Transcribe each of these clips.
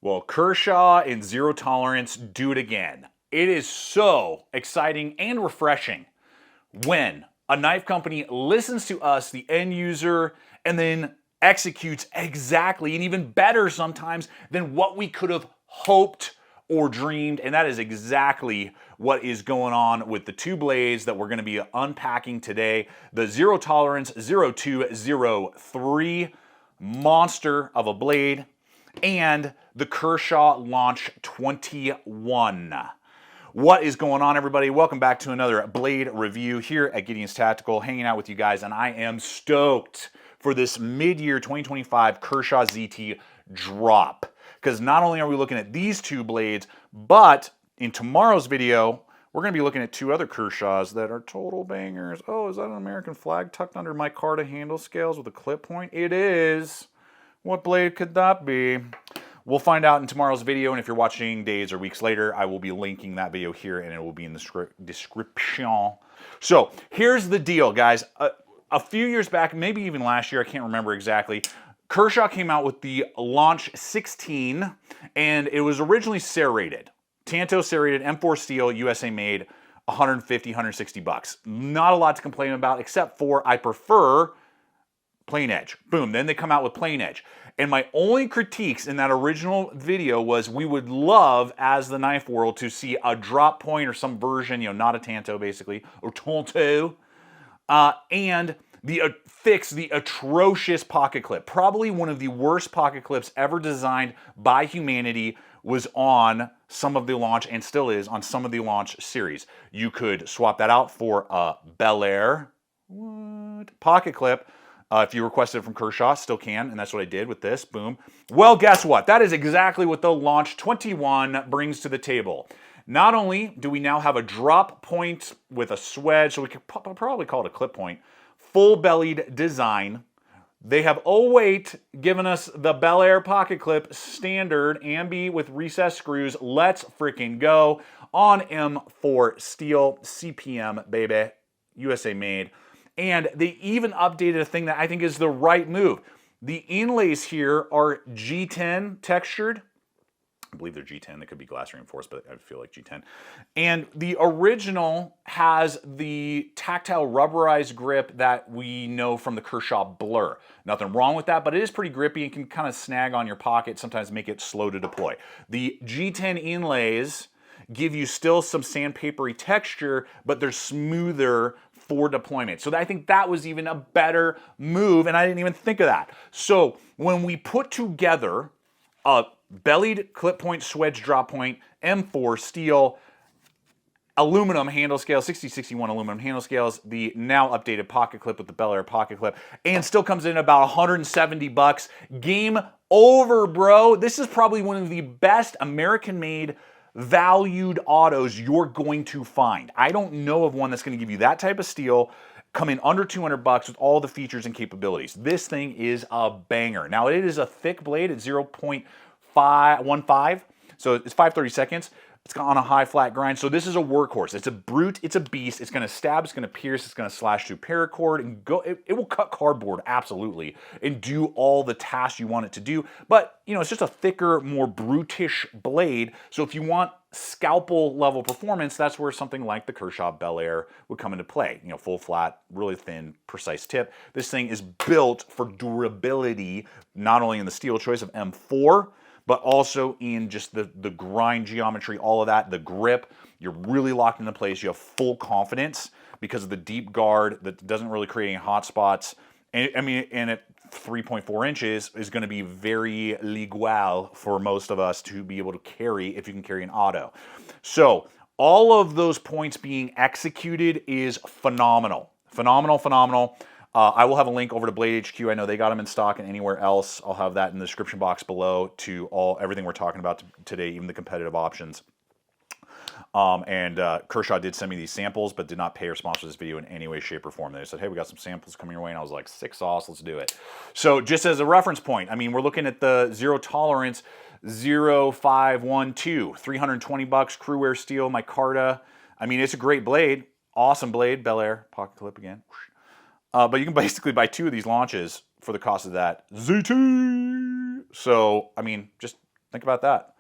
Well, Kershaw and Zero Tolerance do it again. It is so exciting and refreshing when a knife company listens to us, the end user, and then executes exactly and even better sometimes than what we could have hoped or dreamed. And that is exactly what is going on with the two blades that we're going to be unpacking today. The Zero Tolerance 0203 monster of a blade and the Kershaw Launch 21. What is going on, everybody? Welcome back to another blade review here at Gideonstactical, hanging out with you guys, and I am stoked for this mid-year 2025 Kershaw ZT drop, because not only are we looking at these two blades, but in tomorrow's video, we're going to be looking at two other Kershaws that are total bangers. Oh, is that an American flag tucked under my Micarta handle scales with a clip point? It is. What blade could that be? We'll find out in tomorrow's video, and if you're watching days or weeks later, I will be linking that video here, and it will be in the description. So here's the deal, guys. A few years back, maybe even last year, I can't remember exactly, Kershaw came out with the Launch 16, and it was originally serrated. Tanto serrated, M4 steel, USA made, 150, 160 bucks. Not a lot to complain about, except for I prefer plain edge. Boom, then they come out with plain edge. And my only critiques in that original video was we would love, as the knife world, to see a drop point or some version, not a Tanto basically, or Tonto, and fix the atrocious pocket clip. Probably one of the worst pocket clips ever designed by humanity was on some of the Launch, and still is on some of the Launch series. You could swap that out for a Bel Air pocket clip. If you requested it from Kershaw, still can, and that's what I did with this, boom. Well, guess what? That is exactly what the Launch 21 brings to the table. Not only do we now have a drop point with a swedge, so we could probably call it a clip point, full-bellied design. They have, oh wait, given us the Bel Air pocket clip, standard, ambi with recessed screws. Let's freaking go. On M4 steel, CPM, baby, USA made. And they even updated a thing that I think is the right move. The inlays here are G10 textured. I believe they're G10. They could be glass reinforced, but I feel like G10. And the original has the tactile rubberized grip that we know from the Kershaw Blur. Nothing wrong with that, but it is pretty grippy and can kind of snag on your pocket, sometimes make it slow to deploy. The G10 inlays give you still some sandpapery texture, but they're smoother for deployment. So I think that was even a better move, and I didn't even think of that. So when we put together a bellied clip point, swedge drop point, M4 steel, aluminum handle scale, 6061 aluminum handle scales, the now updated pocket clip with the Bel Air pocket clip, and still comes in about 170 bucks. Game over, bro. This is probably one of the best American-made valued autos you're going to find. I don't know of one that's going to give you that type of steel, come in under 200 bucks with all the features and capabilities. This thing is a banger. Now, it is a thick blade at 0.15, so it's 5/32. It's on a high flat grind, so this is a workhorse. It's a brute, it's a beast. It's gonna stab, it's gonna pierce, it's gonna slash through paracord, and go. It will cut cardboard, absolutely, and do all the tasks you want it to do. But, it's just a thicker, more brutish blade, so if you want scalpel level performance, that's where something like the Kershaw Bel Air would come into play. Full flat, really thin, precise tip. This thing is built for durability, not only in the steel choice of M4, but also in just the grind geometry, all of that, the grip. You're really locked into place. You have full confidence because of the deep guard that doesn't really create any hot spots. And at 3.4 inches is going to be very legal for most of us to be able to carry if you can carry an auto. So all of those points being executed is phenomenal. Phenomenal. I will have a link over to Blade HQ. I know they got them in stock, and anywhere else, I'll have that in the description box below to everything we're talking about today, even the competitive options. Kershaw did send me these samples, but did not pay or sponsor this video in any way, shape, or form. They said, hey, we got some samples coming your way, and I was like, sick sauce, let's do it. So just as a reference point, we're looking at the Zero Tolerance 0512, 320 bucks, crew wear steel, Micarta. It's a great blade, awesome blade, Bel Air, pocket clip again. But you can basically buy two of these launches for the cost of that ZT. So, just Think about that.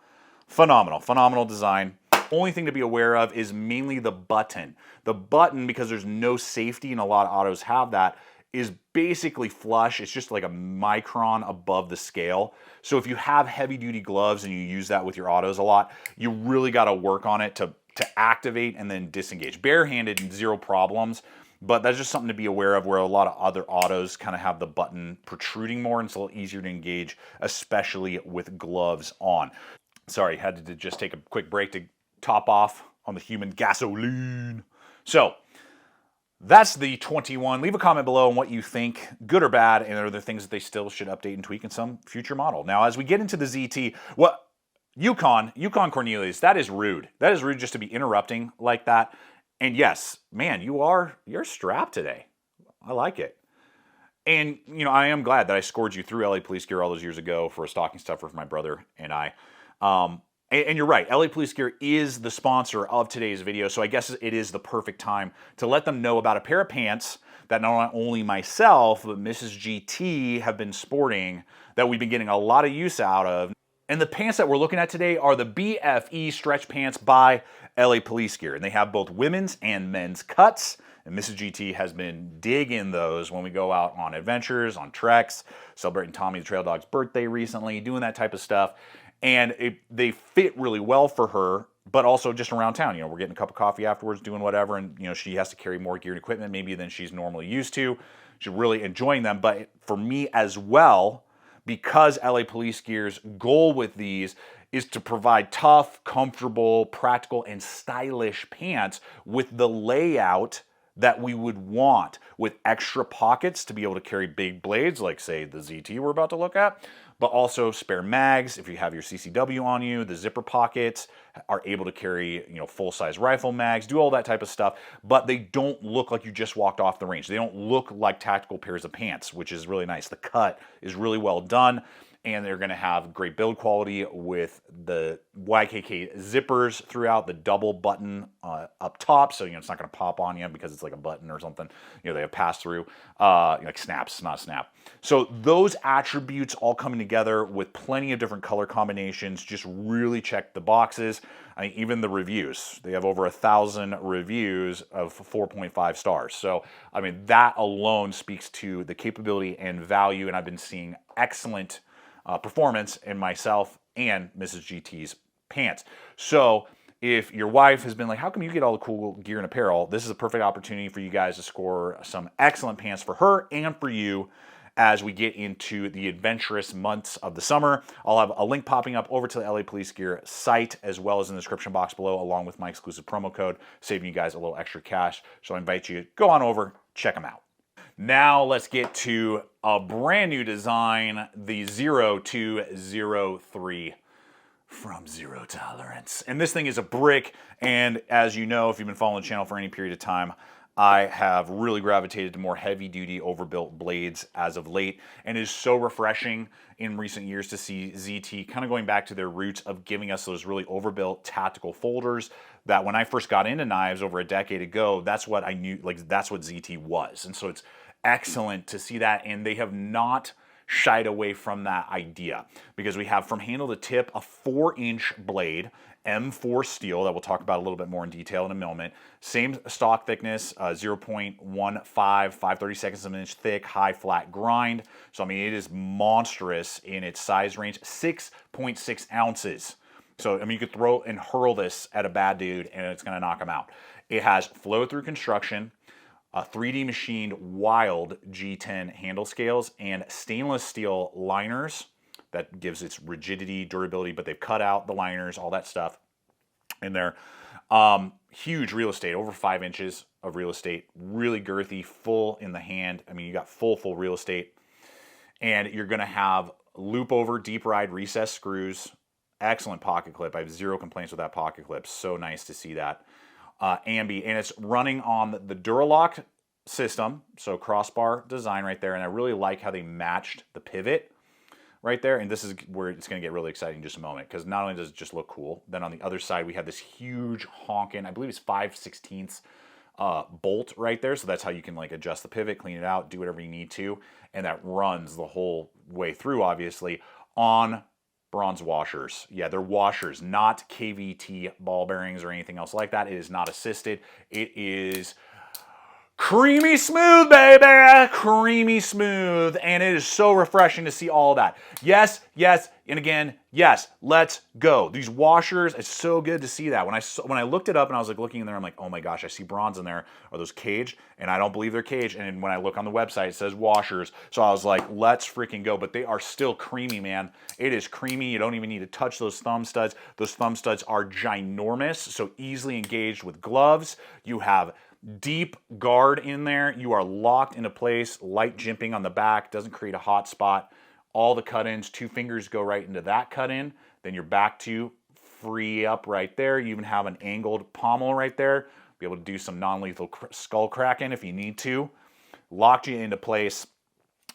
Phenomenal, phenomenal design. Only thing to be aware of is mainly the button. The button, because there's no safety and a lot of autos have that, is basically flush. It's just like a micron above the scale. So if you have heavy duty gloves and you use that with your autos a lot, you really got to work on it to activate and then disengage. Barehanded, zero problems, but that's just something to be aware of where a lot of other autos kind of have the button protruding more and it's a little easier to engage, especially with gloves on. Sorry, had to just take a quick break to top off on the human gasoline. So that's the 21. Leave a comment below on what you think, good or bad, and are there things that they still should update and tweak in some future model. Now, as we get into the ZT, what Yukon Cornelius, that is rude. That is rude just to be interrupting like that. And yes, man, you're strapped today. I like it. And, you know, I am glad that I scored you through LA Police Gear all those years ago for a stocking stuffer for my brother and I. And you're right, LA Police Gear is the sponsor of today's video, so I guess it is the perfect time to let them know about a pair of pants that not only myself, but Mrs. GT have been sporting, that we've been getting a lot of use out of. And the pants that we're looking at today are the BFE stretch pants by LA Police Gear. And they have both women's and men's cuts. And Mrs. GT has been digging those when we go out on adventures, on treks, celebrating Tommy the Trail Dog's birthday recently, doing that type of stuff. And they fit really well for her, but also just around town. You know, we're getting a cup of coffee afterwards, doing whatever, and, you know, she has to carry more gear and equipment maybe than she's normally used to. She's really enjoying them. But for me as well, because LA Police Gear's goal with these is to provide tough, comfortable, practical, and stylish pants with the layout that we would want, with extra pockets to be able to carry big blades, like, say, the ZT we're about to look at, but also spare mags. If you have your CCW on you, the zipper pockets are able to carry, you know, full-size rifle mags, do all that type of stuff, but they don't look like you just walked off the range. They don't look like tactical pairs of pants, which is really nice. The cut is really well done, and they're going to have great build quality with the YKK zippers throughout, the double button up top, so, you know, it's not going to pop on you because it's like a button or something. You know, they have pass-through, like snaps, not snap. So those attributes all coming together with plenty of different color combinations just really check the boxes. I mean, even the reviews, they have over 1,000 reviews of 4.5 stars. So, I mean, that alone speaks to the capability and value, and I've been seeing excellent performance in myself and Mrs. GT's pants. So if your wife has been like, how come you get all the cool gear and apparel? This is a perfect opportunity for you guys to score some excellent pants for her and for you as we get into the adventurous months of the summer. I'll have a link popping up over to the LA Police Gear site as well as in the description box below, along with my exclusive promo code, saving you guys a little extra cash. So I invite you to go on over, check them out. Now let's get to a brand new design, the 0203 from Zero Tolerance. And this thing is a brick, and as you know, if you've been following the channel for any period of time, I have really gravitated to more heavy-duty overbuilt blades as of late, and it is so refreshing in recent years to see ZT kind of going back to their roots of giving us those really overbuilt tactical folders that when I first got into knives over a decade ago, that's what I knew, like, that's what ZT was. And so it's excellent to see that, and they have not shied away from that idea, because we have from handle to tip a 4-inch blade, M4 steel, that we'll talk about a little bit more in detail in a moment. Same stock thickness, 0.15, 5/32 of an inch thick, high flat grind. So, I mean, it is monstrous in its size range, 6.6 ounces. So, I mean, you could throw and hurl this at a bad dude and it's going to knock him out. It has flow-through construction, 3D machined wild G10 handle scales, and stainless steel liners. That gives its rigidity, durability, but they've cut out the liners, all that stuff in there. Huge real estate, over 5 inches of real estate, really girthy, full in the hand. I mean, you got full real estate. And you're gonna have loop over deep ride recess screws, excellent pocket clip. I have zero complaints with that pocket clip. So nice to see that. Ambi, and it's running on the Duralock system, so crossbar design right there, and I really like how they matched the pivot right there, and this is where it's going to get really exciting in just a moment, because not only does it just look cool, then on the other side we have this huge honking, I believe it's 5/16 bolt right there, so that's how you can like adjust the pivot, clean it out, do whatever you need to, and that runs the whole way through, obviously, on Bronze washers. Yeah, they're washers, not KVT ball bearings or anything else like that. It is not assisted. It is creamy smooth, baby! Creamy smooth. And it is so refreshing to see all that. Yes, yes, and again, yes, let's go. These washers, it's so good to see that. When I looked it up and I was like looking in there, I'm like, oh my gosh, I see bronze in there. Are those caged? And I don't believe they're caged. And when I look on the website, it says washers. So I was like, let's freaking go. But they are still creamy, man. It is creamy. You don't even need to touch those thumb studs. Those thumb studs are ginormous, so easily engaged with gloves. You have deep guard in there. You are locked into place. Light jimping on the back. Doesn't create a hot spot. All the cut-ins, 2 fingers go right into that cut-in. Then your back 2 free up right there. You even have an angled pommel right there. Be able to do some non-lethal skull cracking if you need to. Locked you into place.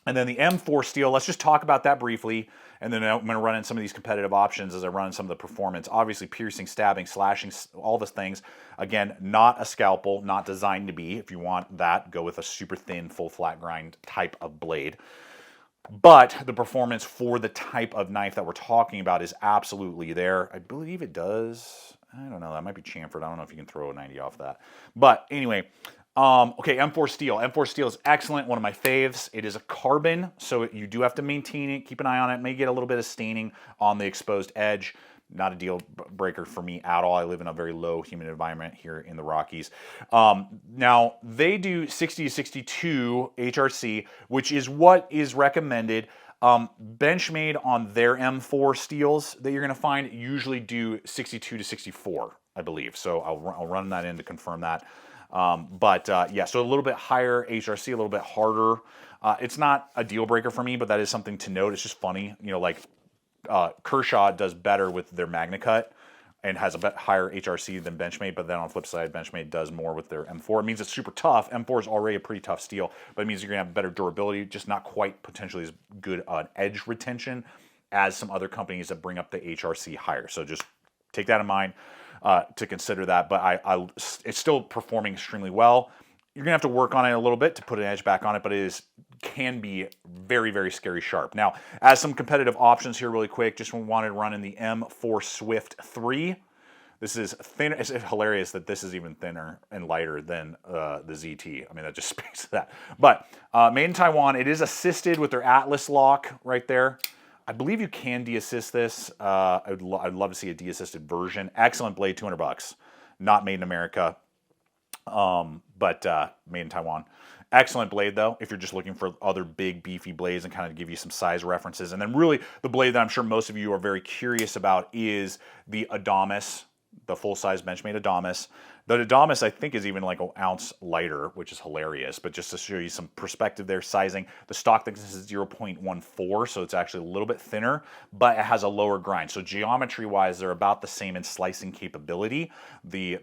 And then the M4 steel, let's just talk about that briefly. And then I'm going to run in some of these competitive options as I run in some of the performance. Obviously, piercing, stabbing, slashing, all the things. Again, not a scalpel, not designed to be. If you want that, go with a super thin, full flat grind type of blade. But the performance for the type of knife that we're talking about is absolutely there. I believe it does. I don't know. That might be chamfered. I don't know if you can throw a 90 off that. But anyway, okay, M4 steel. M4 steel is excellent. One of my faves. It is a carbon, so you do have to maintain it. Keep an eye on it. May get a little bit of staining on the exposed edge. Not a deal breaker for me at all. I live in a very low humid environment here in the Rockies. Now, they do 60 to 62 HRC, which is what is recommended. Benchmade on their M4 steels that you're going to find usually do 62 to 64, I believe. So I'll run that in to confirm that. Yeah, so a little bit higher HRC, a little bit harder. It's not a deal breaker for me, but that is something to note. It's just funny, you know, like Kershaw does better with their MagnaCut and has a bit higher HRC than Benchmade, but then on the flip side, Benchmade does more with their M4. It means it's super tough. M4 is already a pretty tough steel, but it means you're going to have better durability, just not quite potentially as good on edge retention as some other companies that bring up the HRC higher. So just take that in mind to consider that, but it's still performing extremely well. You're going to have to work on it a little bit to put an edge back on it, but it can be very, very scary sharp. Now, as some competitive options here really quick, just wanted to run in the M4 Swift 3. This is thin. It's hilarious that this is even thinner and lighter than the ZT. I mean, that just speaks to that. But made in Taiwan. It is assisted with their Atlas lock right there. I believe you can de-assist this. I'd love to see a de-assisted version. Excellent blade, $200. Not made in America. But made in Taiwan. Excellent blade, though, if you're just looking for other big, beefy blades and kind of give you some size references. And then really the blade that I'm sure most of you are very curious about is the ADAMAS, the full-size Benchmade ADAMAS. The ADAMAS, I think, is even like an ounce lighter, which is hilarious. But just to show you some perspective there, sizing, the stock thickness is 0.14, so it's actually a little bit thinner, but it has a lower grind. So geometry-wise, they're about the same in slicing capability. The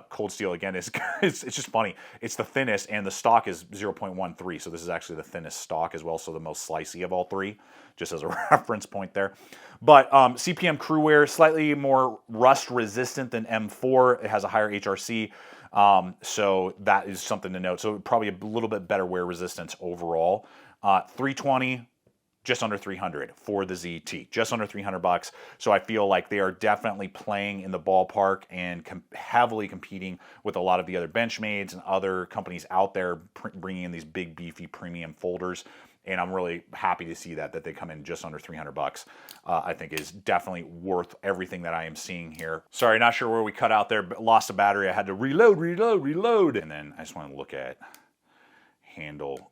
cold steel, again, it's just funny. It's the thinnest, and the stock is 0.13, so this is actually the thinnest stock as well, so the most slicey of all three, just as a reference point there. But CPM crew wear, slightly more rust resistant than M4. It has a higher HRC, so that is something to note. So probably a little bit better wear resistance overall. 320, just under 300 for the ZT, just under $300. So I feel like they are definitely playing in the ballpark and heavily competing with a lot of the other Benchmades and other companies out there bringing in these big, beefy premium folders. And I'm really happy to see that they come in just under $300. I think is definitely worth everything that I am seeing here. Sorry, not sure where we cut out there, but lost a battery. I had to reload. And then I just want to look at handle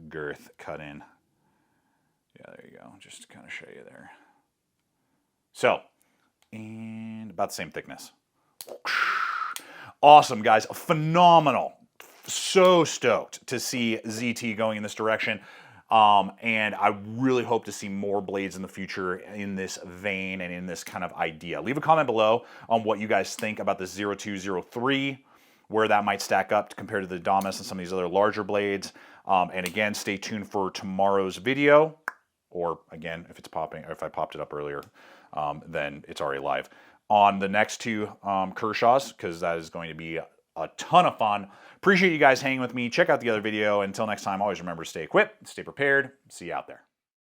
girth cut in. Yeah, there you go. Just to kind of show you there. So, and about the same thickness. Awesome, guys. Phenomenal. So stoked to see ZT going in this direction. And I really hope to see more blades in the future in this vein and in this kind of idea. Leave a comment below on what you guys think about the 0203, where that might stack up compared to the ADAMAS and some of these other larger blades. And again, stay tuned for tomorrow's video, or again, if it's popping, or if I popped it up earlier, then it's already live on the next two Kershaws, because that is going to be a ton of fun. Appreciate you guys hanging with me. Check out the other video. Until next time, always remember to stay equipped, stay prepared. See you out there.